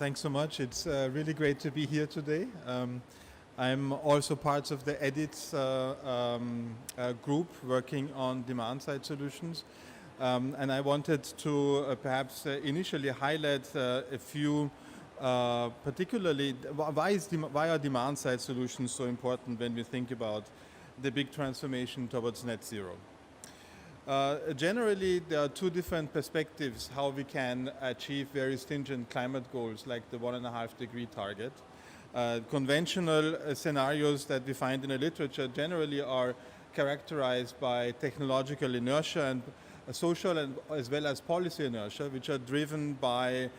Thanks so much. It's really great to be here today. I'm also part of the EDITS group working on demand-side solutions. And I wanted to perhaps initially highlight a few, particularly why are demand-side solutions so important when we think about the big transformation towards net zero. Generally, there are two different perspectives how we can achieve very stringent climate goals like the 1.5-degree target. Conventional scenarios that we find in the literature generally are characterized by technological inertia and social and as well as policy inertia, which are driven by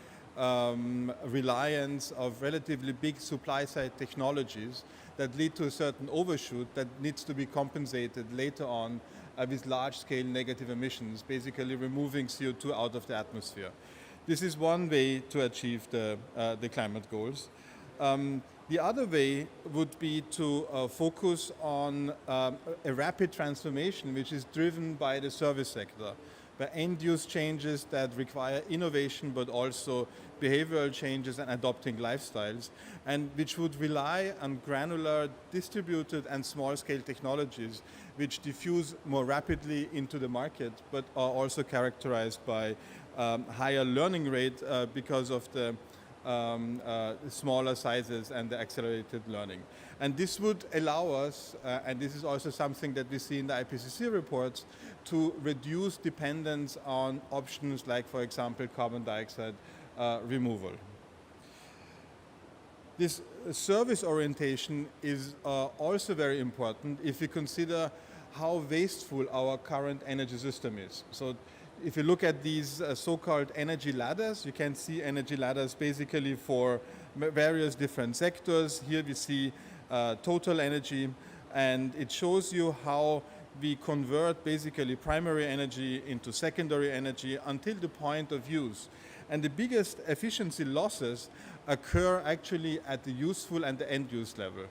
reliance of relatively big supply-side technologies that lead to a certain overshoot that needs to be compensated later on with large-scale negative emissions, basically removing CO2 out of the atmosphere. This is one way to achieve the climate goals. The other way would be to focus on a rapid transformation which is driven by the service sector, by end-use changes that require innovation but also behavioral changes and adopting lifestyles, and which would rely on granular, distributed and small-scale technologies which diffuse more rapidly into the market but are also characterized by higher learning rate because of the smaller sizes and the accelerated learning. And this would allow us, and this is also something that we see in the IPCC reports, to reduce dependence on options like, for example, carbon dioxide removal. This service orientation is also very important if we consider how wasteful our current energy system is. So if you look at these so-called energy ladders, you can see energy ladders basically for various different sectors. Here we see total energy, and it shows you how we convert basically primary energy into secondary energy until the point of use. And the biggest efficiency losses occur actually at the useful and the end-use level.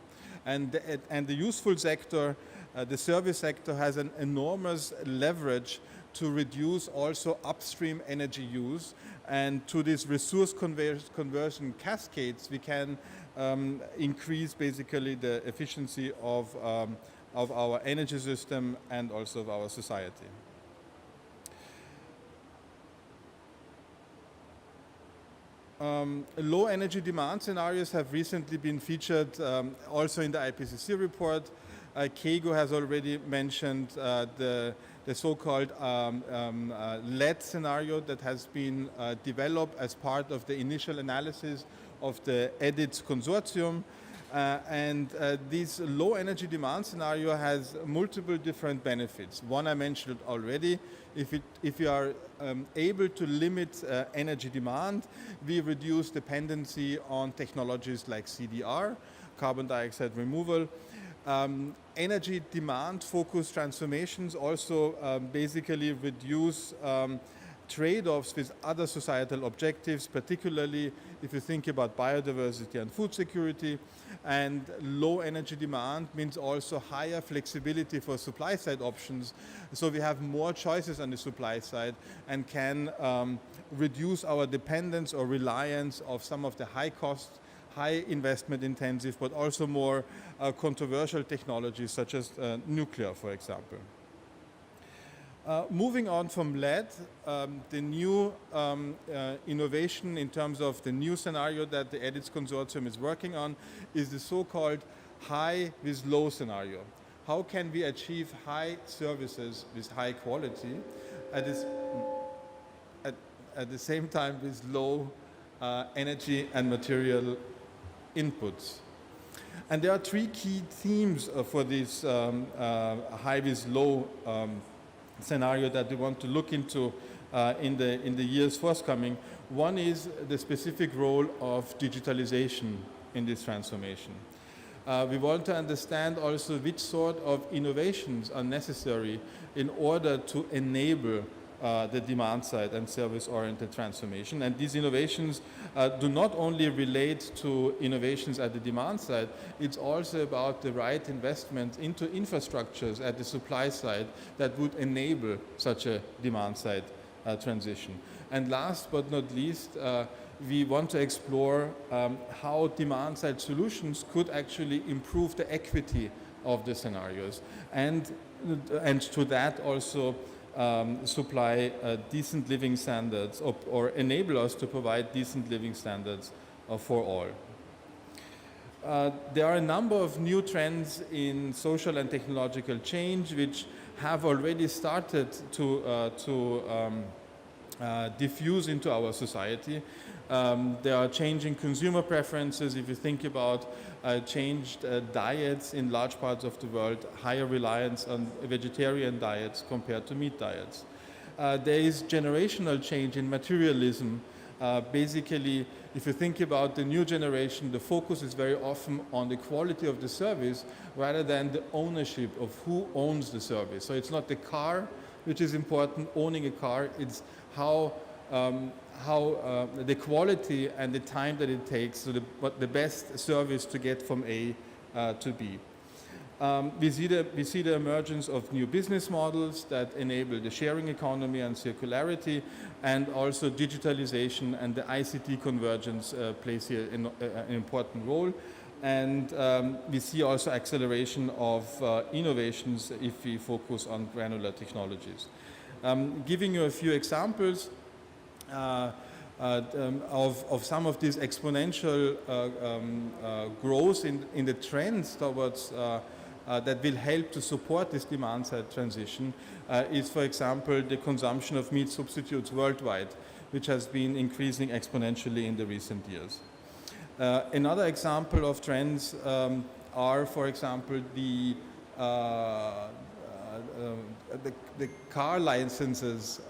And the useful sector, the service sector, has an enormous leverage to reduce also upstream energy use, and to this resource conversion cascades we can increase basically the efficiency of our energy system and also of our society. Low energy demand scenarios have recently been featured also in the IPCC report. Keigo has already mentioned the so-called LED scenario that has been developed as part of the initial analysis of the EDITS consortium. This low energy demand scenario has multiple different benefits. One I mentioned already: if you are able to limit energy demand, we reduce dependency on technologies like CDR, carbon dioxide removal. Energy demand focused transformations also basically reduce trade-offs with other societal objectives, particularly if you think about biodiversity and food security. And low energy demand means also higher flexibility for supply side options. So we have more choices on the supply side and can reduce our dependence or reliance of some of the high cost, high investment intensive, but also more controversial technologies such as nuclear, for example. Moving on from LED, the new innovation in terms of the new scenario that the EDITS consortium is working on is the so-called high with low scenario. How can we achieve high services with high quality at the same time with low energy and material inputs? And there are three key themes for this high with low scenario that we want to look into in the years forthcoming. One is the specific role of digitalization in this transformation. We want to understand also which sort of innovations are necessary in order to enable the demand side and service-oriented transformation. And these innovations do not only relate to innovations at the demand side, it's also about the right investment into infrastructures at the supply side that would enable such a demand side transition. And last but not least, we want to explore how demand-side solutions could actually improve the equity of the scenarios, and to that also supply decent living standards, or enable us to provide decent living standards for all. There are a number of new trends in social and technological change which have already started to diffuse into our society. There are changing consumer preferences. If you think about changed diets in large parts of the world, higher reliance on vegetarian diets compared to meat diets. There is generational change in materialism. Basically, if you think about the new generation, the focus is very often on the quality of the service rather than the ownership of who owns the service. So it's not the car which is important, owning a car, it's how the quality and the time that it takes, so the best service to get from A to B. We see the emergence of new business models that enable the sharing economy and circularity, and also digitalization and the ICT convergence plays here an important role. And we see also acceleration of innovations if we focus on granular technologies. Giving you a few examples of some of this exponential growth in the trends towards that will help to support this demand-side transition is, for example, the consumption of meat substitutes worldwide, which has been increasing exponentially in the recent years. Another example of trends are, for example, the car licenses,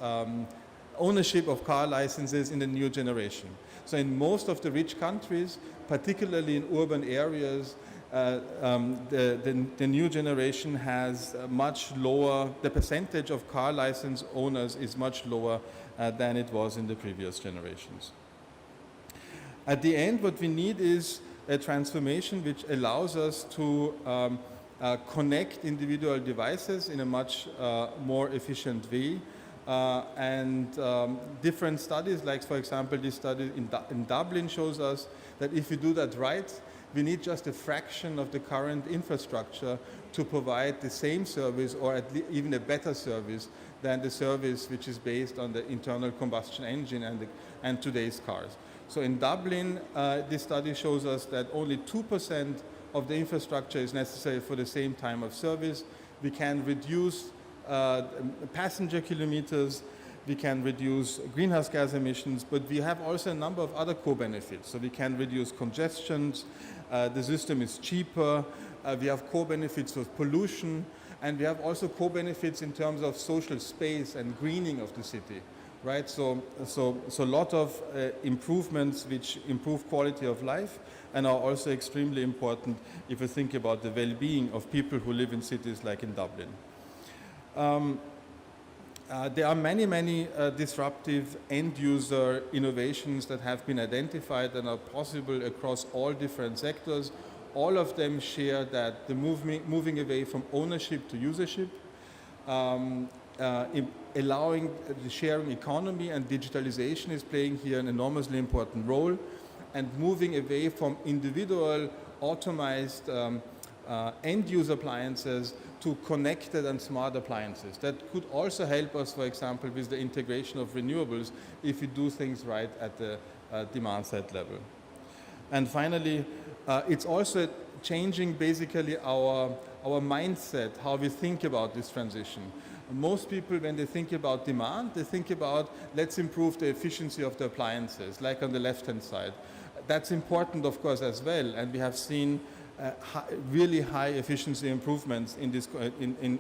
ownership of car licenses in the new generation. So in most of the rich countries, particularly in urban areas, the new generation has much lower, the percentage of car license owners is much lower than it was in the previous generations. At the end, what we need is a transformation which allows us to connect individual devices in a much more efficient way. Different studies, like for example this study in Dublin, shows us that if we do that right, we need just a fraction of the current infrastructure to provide the same service, or at least even a better service than the service which is based on the internal combustion engine and today's cars. So in Dublin, this study shows us that only 2% of the infrastructure is necessary for the same time of service. We can reduce passenger kilometers, we can reduce greenhouse gas emissions, but we have also a number of other co-benefits. So we can reduce congestions, the system is cheaper, we have co-benefits of pollution, and we have also co-benefits in terms of social space and greening of the city, right? So a lot of improvements which improve quality of life and are also extremely important if you think about the well-being of people who live in cities like in Dublin. There are many disruptive end-user innovations that have been identified and are possible across all different sectors. All of them share that the moving away from ownership to usership, allowing the sharing economy, and digitalization is playing here an enormously important role, and moving away from individual automized end-user appliances to connected and smart appliances. That could also help us, for example, with the integration of renewables if we do things right at the demand-side level. And finally, it's also changing basically our mindset, how we think about this transition. Most people, when they think about demand, they think about, let's improve the efficiency of the appliances, like on the left-hand side. That's important, of course, as well, and we have seen really high efficiency improvements in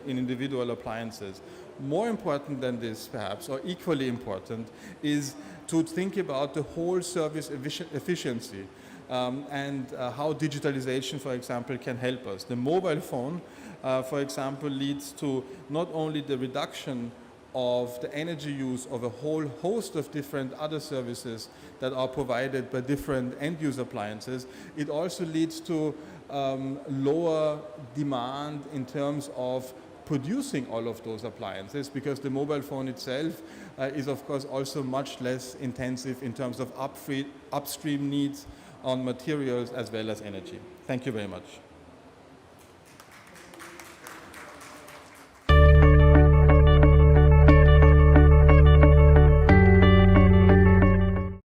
individual appliances. More important than this, perhaps, or equally important, is to think about the whole service efficiency and how digitalization, for example, can help us. The mobile phone, for example, leads to not only the reduction of the energy use of a whole host of different other services that are provided by different end-user appliances, it also leads to lower demand in terms of producing all of those appliances, because the mobile phone itself is of course also much less intensive in terms of upstream needs on materials as well as energy. Thank you very much.